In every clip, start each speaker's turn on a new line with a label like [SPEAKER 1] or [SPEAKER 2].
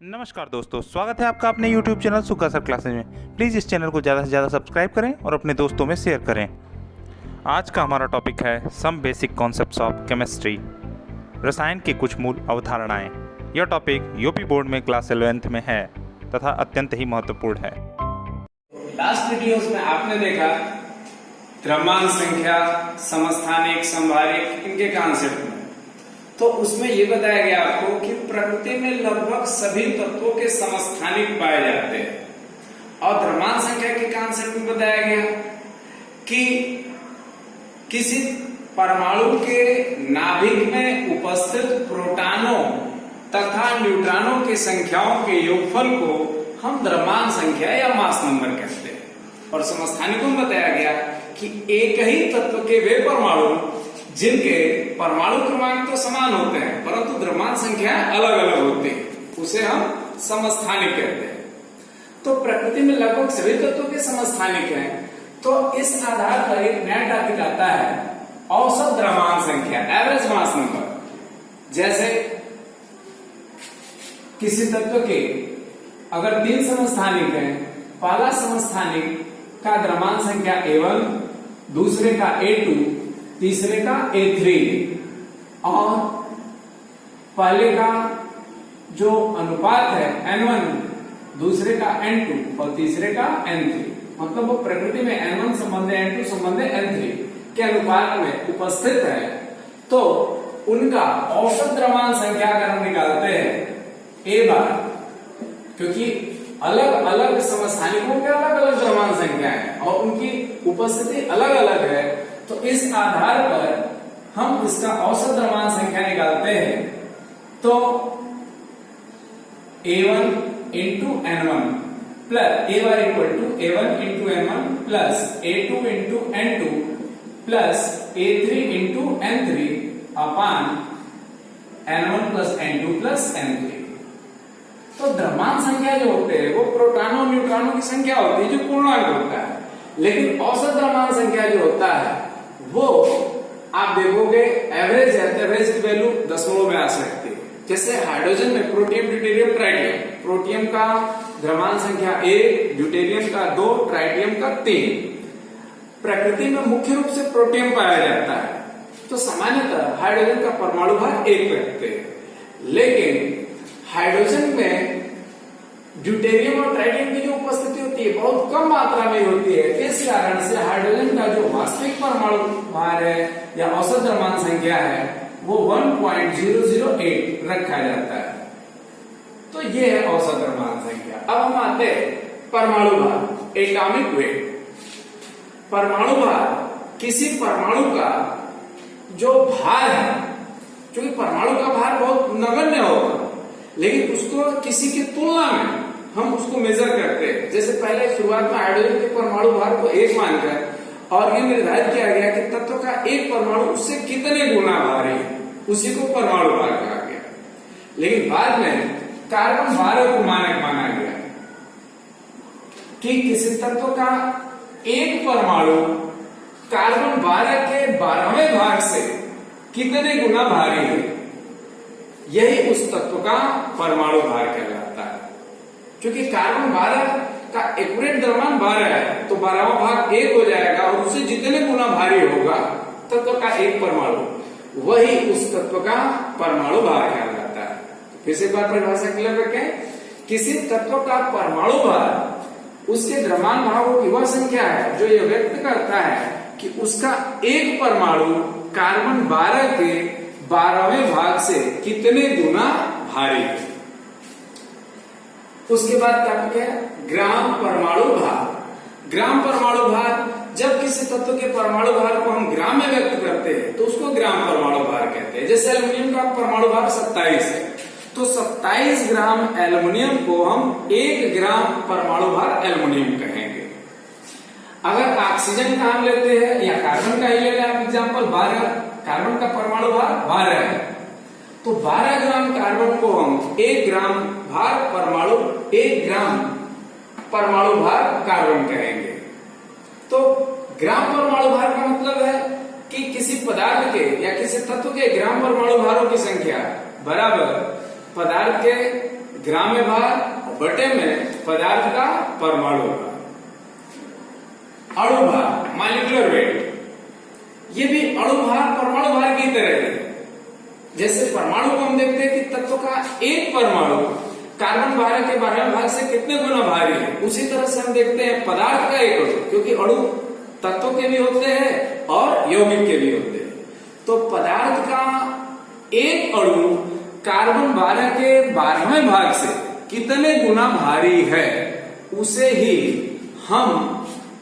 [SPEAKER 1] नमस्कार दोस्तों, स्वागत है आपका अपने YouTube चैनल सुखा सर क्लासेज में। प्लीज़ इस चैनल को ज़्यादा से ज़्यादा सब्सक्राइब करें और अपने दोस्तों में शेयर करें। आज का हमारा टॉपिक है some basic concepts of chemistry, रसायन की कुछ मूल अवधारणाएं। यह टॉपिक यूपी बोर्ड में क्लास 11th में है तथा अत्यंत ही महत्वपूर्ण है।
[SPEAKER 2] लास्ट वीडियोस में आपने देखा द्रव्यमान संख्या, समस्थानिक, समभारिक, इनके कॉन्सेप्ट में, तो उसमें ये बताया गया आपको कि प्रकृति में लगभग सभी तत्वों के समस्थानिक पाए जाते हैं। और द्रव्यमान संख्या के कॉन्सेप्ट में बताया गया कि किसी परमाणु के नाभिक में उपस्थित प्रोटॉनों तथा न्यूट्रॉनों की संख्याओं के योगफल को हम द्रव्यमान संख्या या मास नंबर कहते हैं। और समस्थानिकों में बताया गया कि एक ही तत्व के वे परमाणु जिनके परमाणु क्रमांक तो समान होते हैं परंतु द्रव्यमान संख्या अलग अलग होती है, उसे हम समस्थानिक कहते हैं। तो प्रकृति में लगभग सभी तत्वों के समस्थानिक हैं। तो इस आधार पर एक नया टॉपिक आता है औसत द्रव्यमान संख्या, एवरेज मास नंबर। जैसे किसी तत्व के अगर 3 समस्थानिक हैं, पहला समस्थानिक का द्रव्यमान संख्या A1, दूसरे का A2, तीसरे का A3 और पहले का जो अनुपात है N1, दूसरे का N2 और तीसरे का N3, मतलब वो प्रकृति में N1 संबंध N2 संबंध N3 के अनुपात में उपस्थित है। तो उनका औसत द्रव्यमान संख्या अगर हम निकालते हैं A बार, क्योंकि अलग अलग समस्थानिकों के अलग अलग द्रव्यमान संख्या है और उनकी उपस्थिति अलग अलग है, तो इस आधार पर हम इसका औसत द्रव्यमान संख्या निकालते हैं। तो A1 into N1 plus A bar equal to A1 into N1 plus A2 into N2 plus A3 into N3 upon N1 plus N2 plus N3। तो द्रव्यमान संख्या जो होते हैं वो प्रोटॉनों और न्यूट्रॉनों की संख्या होती है जो पूर्णांक होता है, लेकिन औसत द्रव्यमान संख्या जो होता है वो आप देखोगे एवरेज है, तो एवरेज की वैल्यू दशमलव में आ सकती है। जैसे हाइड्रोजन में प्रोटियम, ड्यूटेरियम, ट्राइटियम, प्रोटियम का द्रव्यमान संख्या 1, ड्यूटेरियम का 2, ट्राइटियम का 3। प्रकृति में मुख्य रूप से प्रोटियम पाया जाता है, तो सामान्यतः हाइड्रोजन का परमाणु भार 1 रखते हैं, लेकिन हाइड्रोजन में ड्यूटेरियम और ट्राइटियम की जो उपस्थिति होती है बहुत कम मात्रा में होती है। इस कारण से हाइड्रोजन का जो वास्तविक परमाणु भार है या औसत द्रव्यमान संख्या है वो 1.008 रखा जाता है। तो ये है औसत द्रव्यमान संख्या। अब हम आते हैं परमाणु भार, एटॉमिक वेट। परमाणु भार किसी परमाणु का जो भार है, क्योंकि परमाणु का भार बहुत नगण्य होगा, लेकिन उसको किसी की तुलना में हम उसको मेजर करते हैं। जैसे पहले शुरुआत में हाइड्रोजन के परमाणु भार को 1 मानकर और ये निर्धारित किया गया कि तत्व का एक परमाणु उससे कितने गुना भारी है, उसी को परमाणु भार कहा गया। लेकिन बाद में कार्बन 12 को मानक माना गया कि किसी तत्व का एक परमाणु कार्बन 12 के 12वें भाग से कितने गुना भारी है, यही उस तत्व का परमाणु भार कहलाता है। क्योंकि कार्बन 12 का एक्यूरेट द्रव्यमान 12 है, तो 12वां भाग 1 हो जाएगा और उससे जितने गुना भारी होगा तत्व का एक परमाणु, वही उस तत्व का परमाणु भार कहलाता है। फिर से एक बार परिभाषा क्लियर रखें, किसी तत्व का परमाणु भार उसके द्रव्यमान भागों की वह संख्या है जो यह व्यक्त करता है कि उसका एक परमाणु कार्बन 12 के 12वें भाग से कितने गुना भारी है। उसके बाद टॉपिक है ग्राम परमाणु भार। ग्राम परमाणु भार, जब किसी तत्व के परमाणु भार को हम ग्राम में व्यक्त करते हैं तो उसको ग्राम परमाणु भार कहते हैं। जैसे एल्युमिनियम का परमाणु भार 27 है, तो 27 ग्राम एल्युमिनियम को हम 1 ग्राम परमाणु भार एल्युमिनियम कहेंगे। अगर ऑक्सीजन का हम लेते हैं या कार्बन का ही ले लें आप एग्जाम्पल, 12 कार्बन का परमाणु भार 12 है, तो 12 ग्राम कार्बन को हम 1 ग्राम भार परमाणु 1 ग्राम परमाणु भार कार्बन कहेंगे। तो ग्राम परमाणु भार का मतलब है कि किसी पदार्थ के या किसी तत्व के ग्राम परमाणु भारों की संख्या बराबर पदार्थ के ग्राम्य भार और बटे में पदार्थ का परमाणु भार। अणु भार मॉलिक्यूलर वेट, ये भी अणु भार परमाणु भार की तरह है। जैसे परमाणु को हम देखते हैं कि तत्व का एक परमाणु कार्बन 12 के 12वें भाग से कितने गुना भारी है, उसी तरह से हम देखते हैं पदार्थ का एक अणु, क्योंकि अणु तत्व के भी होते हैं और यौगिक के भी होते हैं। तो पदार्थ का एक अणु कार्बन 12 के 12वें भाग से कितने गुना भारी है, उसे ही हम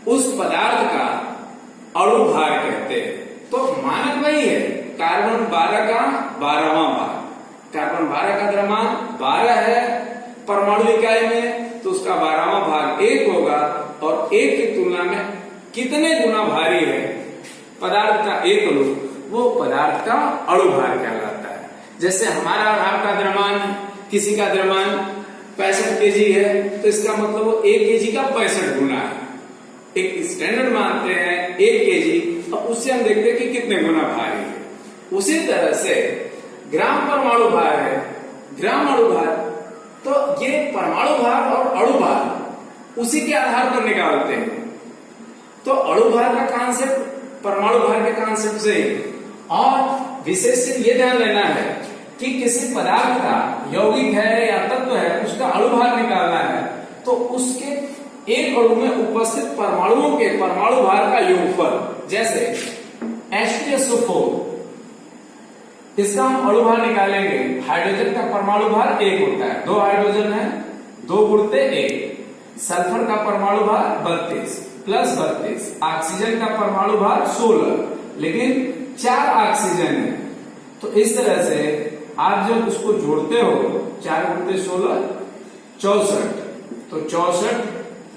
[SPEAKER 2] उस पदार्थ का अणु भार कहते हैं। तो मानक वही है, कार्बन 12 का 12वां भाग। कार्बन 12 का द्रव्यमान 12 है परमाणु इकाई में, तो उसका 12वां भाग 1 होगा, और 1 की तुलना में कितने गुना भारी है पदार्थ का एक अणु, वो पदार्थ का अणु भार कहलाता है। जैसे हमारा और आपका द्रव्यमान, किसी का द्रव्यमान 65 केजी है, तो इसका मतलब वो 1 केजी का 65 गुना है। एक स्टैंडर्ड मानते हैं 1 केजी, अब उससे हम देखते हैं कि कितने गुना भारी है। उसी तरह से ग्राम परमाणु भार है, ग्राम अणु भार, तो ये परमाणु भार और अणु भार उसी के आधार पर निकालते हैं। तो अणु भार का कांसेप्ट परमाणु भार के कांसेप्ट से, और विशेष ये ध्यान लेना है कि किसी पदार्थ का यौगिक है या तत्व है, उसका अणु भार निकालना है, तो उसके एक अणु में उपस्थित परमाणुओं के परमाणु भार का योगफल, जैसे H2SO4, इसका हम अणु भार निकालेंगे। हाइड्रोजन का परमाणु भार 1 होता है, 2 हाइड्रोजन है, 2 गुणते 1। सल्फर का परमाणु भार 32 प्लस 32। ऑक्सीजन का परमाणु भार 16, लेकिन 4 ऑक्सीजन है। तो इस तरह से आप जब उसको जोड़ते हो, 4 गुणते 16 64, तो 64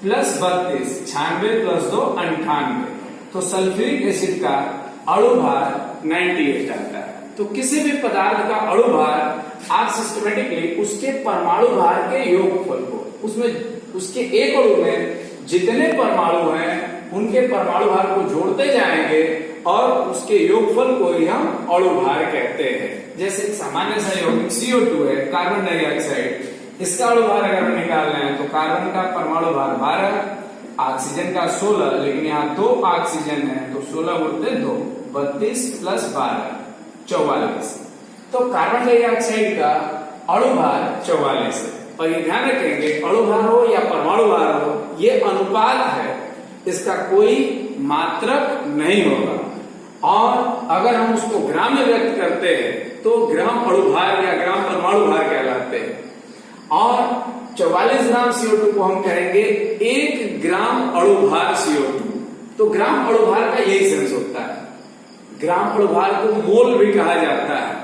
[SPEAKER 2] प्लस 32 96 प्लस 2 98। तो सल्फ्यूरिक एसिड का अणु भार 98 आता है। तो किसी भी पदार्थ का अणु भार आप सिस्टमेटिकली उसके परमाणु भार के योगफल को, उसमें उसके एक अणु में जितने परमाणु हैं उनके परमाणु भार को जोड़ते जाएंगे और उसके योगफल को ही हम अणु भार कहते हैं। जैसे सामान्य सा यौगिक CO2 है, कार्बन डाइऑक्साइड, इसका अणु भार अगर हम निकालना है तो कार्बन का परमाणु भार 12, ऑक्सीजन का 16, लेकिन यहाँ 2 ऑक्सीजन है, तो 16 गुणते 2 32 प्लस 12 44। तो कार्बन डाइऑक्साइड का अणु भार 44 है। और ये ध्यान रखेंगे, अणु भार हो या परमाणु भार हो, ये अनुपात है, इसका कोई मात्रक नहीं होगा। और अगर हम उसको ग्राम में व्यक्त करते हैं तो ग्राम अणु भार या ग्राम परमाणु भार कहलाते हैं। और 44 ग्राम CO2 को हम कहेंगे 1 ग्राम अणु भार CO2। तो ग्राम अणु भार का यही सेंस होता है। ग्राम अणु भार को मोल भी कहा जाता है।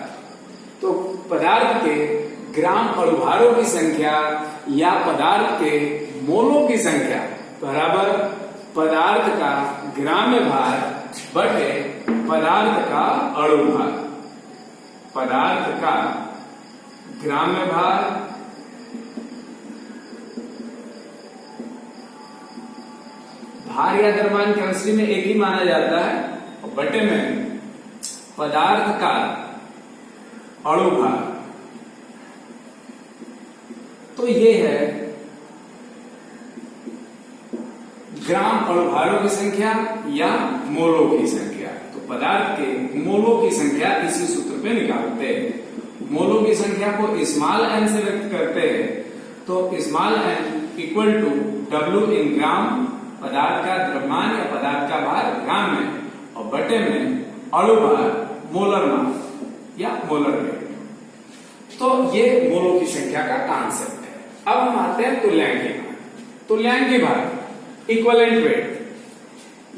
[SPEAKER 2] तो पदार्थ के ग्राम अणुभारों की संख्या या पदार्थ के मोलों की संख्या बराबर पदार्थ का ग्राम्य भार बटे पदार्थ का अणु भार। पदार्थ का ग्राम्य भार भार या द्रव्यमान केमिस्ट्री में एक ही माना जाता है, और बटे में पदार्थ का अणु भार। तो ये है ग्राम अणुभारों की संख्या या मोलों की संख्या। तो पदार्थ के मोलों की संख्या इसी सूत्र पे निकालते हैं। मोलों की संख्या को स्मॉल n से व्यक्त करते हैं। तो small n equal to W in gram, पदार्थ का द्रव्यमान या पदार्थ का भार ग्राम में, और बटे में अणु भार मोलर मास या मोलर वेट। तो ये मोलों की संख्या का कांसेप्ट है। अब हम आते हैं तुल्यांकी भार। तुल्यांकी भार इक्विवेलेंट वेट,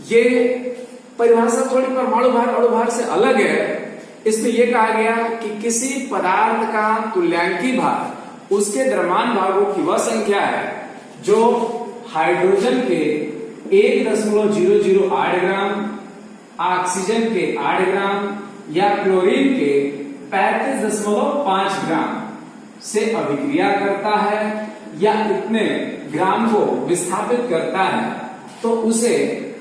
[SPEAKER 2] ये परिभाषा थोड़ी परमाणु भार अणु भार से अलग है। इसमें यह कहा गया कि किसी पदार्थ का तुल्यांकी भार उसके द्रव्यमान भागों की वह संख्या है जो हाइड्रोजन के 1.008 ग्राम, ऑक्सीजन के 8 ग्राम या क्लोरीन के 35.5 ग्राम से अभिक्रिया करता है या इतने ग्राम को विस्थापित करता है, तो उसे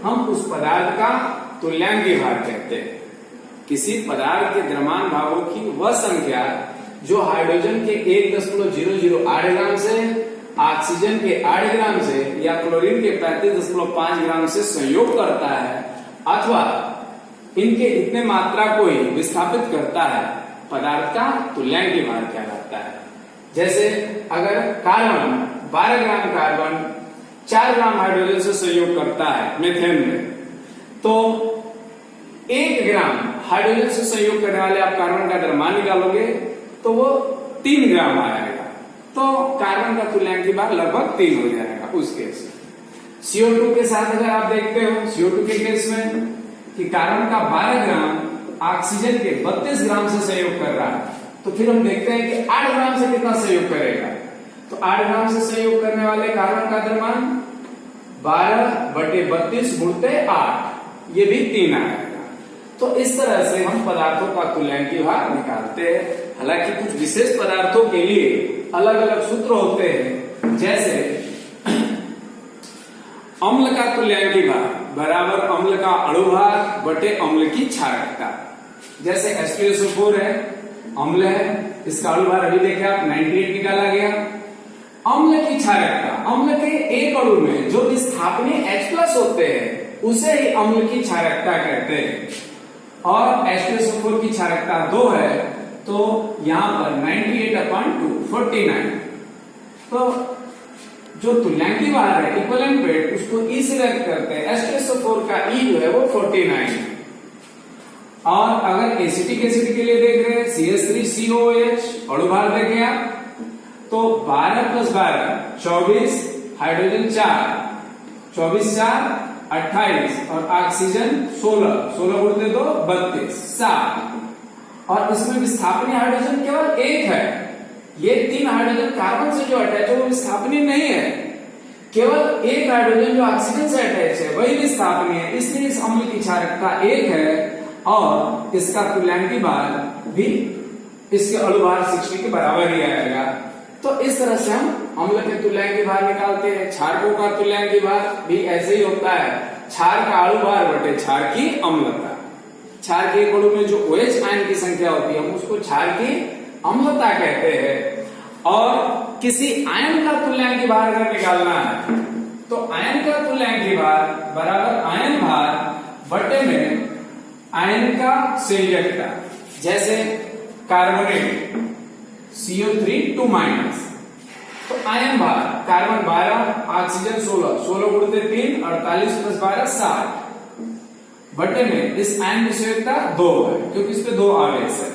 [SPEAKER 2] हम उस पदार्थ का तुल्यांकी भार कहते हैं। किसी पदार्थ के द्रव्यमान भागों की वह संख्या जो हाइड्रोजन के 1.008 ग्राम से, ऑक्सीजन के 8 ग्राम से या क्लोरीन के 35.5 ग्राम से संयोग करता है अथवा इनके इतने मात्रा को ही विस्थापित करता है, पदार्थ का तुल्यांकी भार कहलाता है। जैसे अगर carbon 12 gram carbon 4 gram hydrogen से संयोग करता है मीथेन में, तो 1 ग्राम हाइड्रोजन से संयोग करने वाले आप कार्बन का द्रव्यमान निकालोगे तो वो 3 ग्राम आएगा, तो कार्बन का तुल्यांकी भार लगभग 3 हो जाएगा उस केस में। CO2 के साथ अगर आप देखते हो CO2 के केस में कि कार्बन का 12 ग्राम ऑक्सीजन के 32 ग्राम से संयोग कर रहा है, तो फिर हम देखते हैं कि 8 ग्राम से कितना संयोग करेगा, तो 8 ग्राम से संयोग करने वाले कार्बन का द्रव्यमान 12/32 गुणित 8, ये भी 3 आएगा। तो इस तरह से हम पदार्थों का तुल्यांकी भार निकालते हैं। हालांकि कुछ विशेष पदार्थों के लिए अलग अलग सूत्र होते हैं, जैसे अम्ल का तुल्यांकी भार बराबर अम्ल का अणुभार बटे अम्ल की क्षारकता। जैसे H2SO4 है, अम्ल है, इसका अणुभार अभी देखे आप 98 निकाला गया। अम्ल की क्षारकता, अम्ल के एक अणु में जो विस्थापनीय H+ होते हैं उसे ही अम्ल की क्षारकता कहते हैं, और H2SO4 की क्षारकता 2 है, तो यहां पर 98/2 49। तो जो तुल्यांकी भार है इक्विवेलेंट वेट, उसको E से व्यक्त करते हैं। H2SO4 का E जो है वो 49 है। और अगर एसिटिक एसिड के लिए देख रहे हैं CH3COOH, अणुभार देखें आप तो 12 + 12 24, हाइड्रोजन 4, 24 4 28 और ऑक्सीजन 16, 16 गुणित 2 32 7। और इसमें विस्थापनीय हाइड्रोजन केवल 1 है। ये 3 हाइड्रोजन कार्बन से जो अटैच है वो विस्थापनीय नहीं है, केवल 1 हाइड्रोजन जो ऑक्सीजन से अटैच है वही विस्थापनीय है, इसलिए इस अम्ल की क्षारकता 1 है और इसका तुल्यांकी भार भी इसके अणुभार 60 के बराबर ही आएगा। तो इस तरह से हम अम्ल के तुल्यांकी भार निकालते हैं। क्षारकों का तुल्यांकी भार भी ऐसे ही होता है, क्षार का अणुभार बटे क्षार की अम्लता। क्षार के अणु में जो OH आयन की संख्या होती है हम उसको क्षार की अम्लता कहते हैं। और किसी आयन का तुल्यांकी भार अगर निकालना है तो आयन का तुल्यांकी भार बराबर आयन भार बटे में आयन का संयोजकता। जैसे कार्बोनेट CO3 तो आयन भार कार्बन 12, ऑक्सीजन 16, 16 गुणित 3 48 + 12 60 बटे में इस आयन की संयोजकता 2 है, क्योंकि इस पे 2 आवेश है,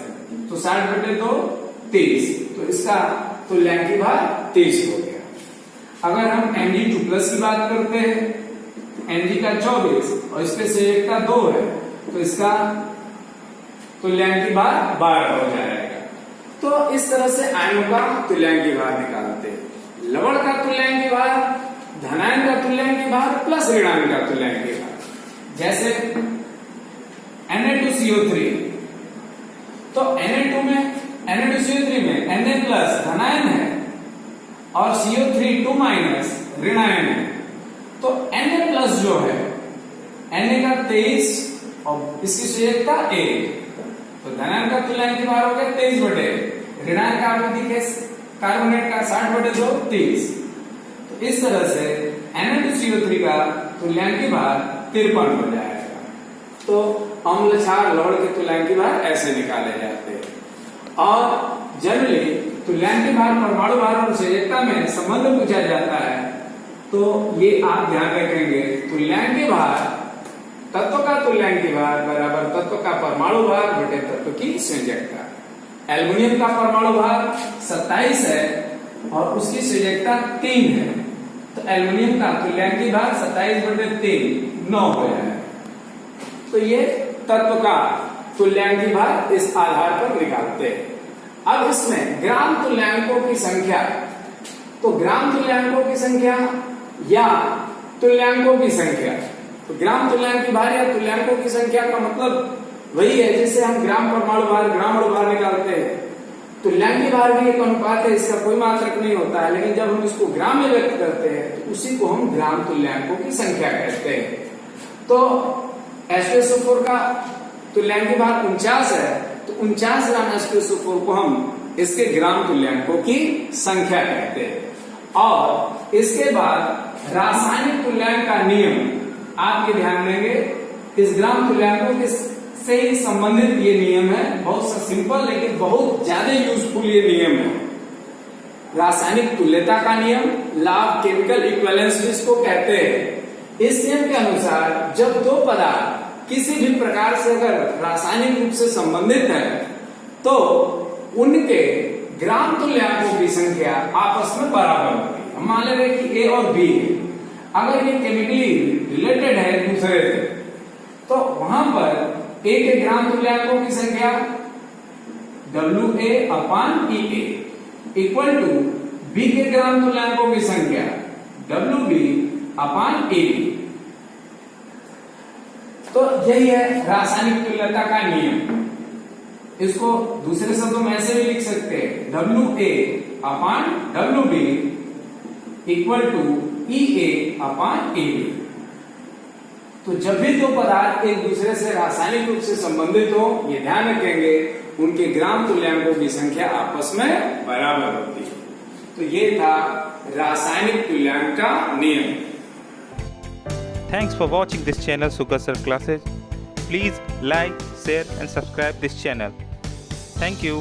[SPEAKER 2] तो 60 बटे 2 30, तो इसका तुल्यांकी भार 30 हो गया। अगर हम Mg2+ की बात करते हैं, Mg का 24 और इस पे संयोजकता 2 है, तो इसका तुल्यांकी भार 12 हो जाएगा। तो इस तरह से आयनों का तुल्यांकी भार निकालते हैं। लवण का तुल्यांकी भार, धनायन का तुल्यांकी भार प्लस ऋणायन का तुल्यांकी भार। जैसे Na2CO3, तो Na2CO3 में Na+ धनायन है और CO3 ऋणायन है, तो Na+ जो है Na का 23 और इसकी संयोजकता 1, तो धनायन का तुल्यांकी भार हो गया 23 बटे, ऋणायन का आप देखें कार्बोनेट का 60 बटे 2 30। तो इस तरह से Na2CO3 का तुल्यांकी भार 53 हो जाएगा। तो अम्ल क्षार लवण के तुल्यांकी भार ऐसे निकाले जाते हैं। और जनरली तुल्यांकी भार परमाणु भार और संयोजकता में संबंध पूछा जाता है, तो ये आप ध्यान रखेंगे, तुल्यांकी भार तत्व का तुल्यांकी भार बराबर तत्व का परमाणु भार बटे तत्व की संयोजकता। एल्युमिनियम का परमाणु भार 27 है और उसकी संयोजकता 3 है, तो एल्युमिनियम का तुल्यांकी भार 27 बटे 3 9 हो जाएगा। तो ये तत्व का तुल्यांकी भार इस आधार पर निकालते हैं। अब इसमें ग्राम तुल्यांकों की संख्या, तो ग्राम तुल्यांकों की संख्या या तुल्यांकों की संख्या, तो ग्राम तुल्यांकी भार या तुल्यांकों की संख्या का मतलब वही है जिससे हम ग्राम परमाणु भार, ग्राम अणु भार निकालते हैं। तुल्यांकी भार भी एक अनुपात है, इसका कोई मात्रक नहीं होता है, लेकिन जब हम इसको ग्राम में व्यक्त करते हैं तो उसी को हम ग्राम तुल्यांकों की संख्या कहते हैं। तो H2SO4 का तुल्यांकी भार 49 है, तो 49 ग्राम H2SO4 को हम इसके ग्राम तुल्यांकों की संख्या कहते हैं। और इसके बाद रासायनिक तुल्यांक का नियम आपके ध्यान देंगे। इस ग्राम तुल्यांकों के से ही संबंधित ये नियम है, बहुत सा सिंपल लेकिन बहुत ज्यादा यूजफुल ये नियम है। रासायनिक तुल्यता का नियम, लॉ ऑफ केमिकल इक्विवेलेंस जिसको कहते हैं। इस नियम के अनुसार जब दो पदार्थ किसी भी प्रकार से अगर रासायनिक रूप से संबंधित है तो उनके ग्राम तुल्यांकों की संख्या आपस में बराबर होती है। हम मान ले रहे कि ए और बी है, अगर ये केमिकली रिलेटेड है एक दूसरे से तो वहां पर ए के ग्राम तुल्यांकों की संख्या WA/EA इक्वल टू बी के ग्राम तुल्यांकों की संख्या WB/AB। तो यही है रासायनिक तुल्यता का नियम। इसको दूसरे शब्दों में ऐसे भी लिख सकते हैं WA/WB इक्वल टू EA/AB। तो जब भी दो पदार्थ एक दूसरे से रासायनिक रूप से संबंधित हो, ये ध्यान रखेंगे उनके ग्राम तुल्यांकों की संख्या आपस में बराबर होती है। तो ये था रासायनिक तुल्यांक का नियम।
[SPEAKER 1] Thanks for watching this channel Sugar Sir Classes. Please like, share and subscribe this channel. Thank you.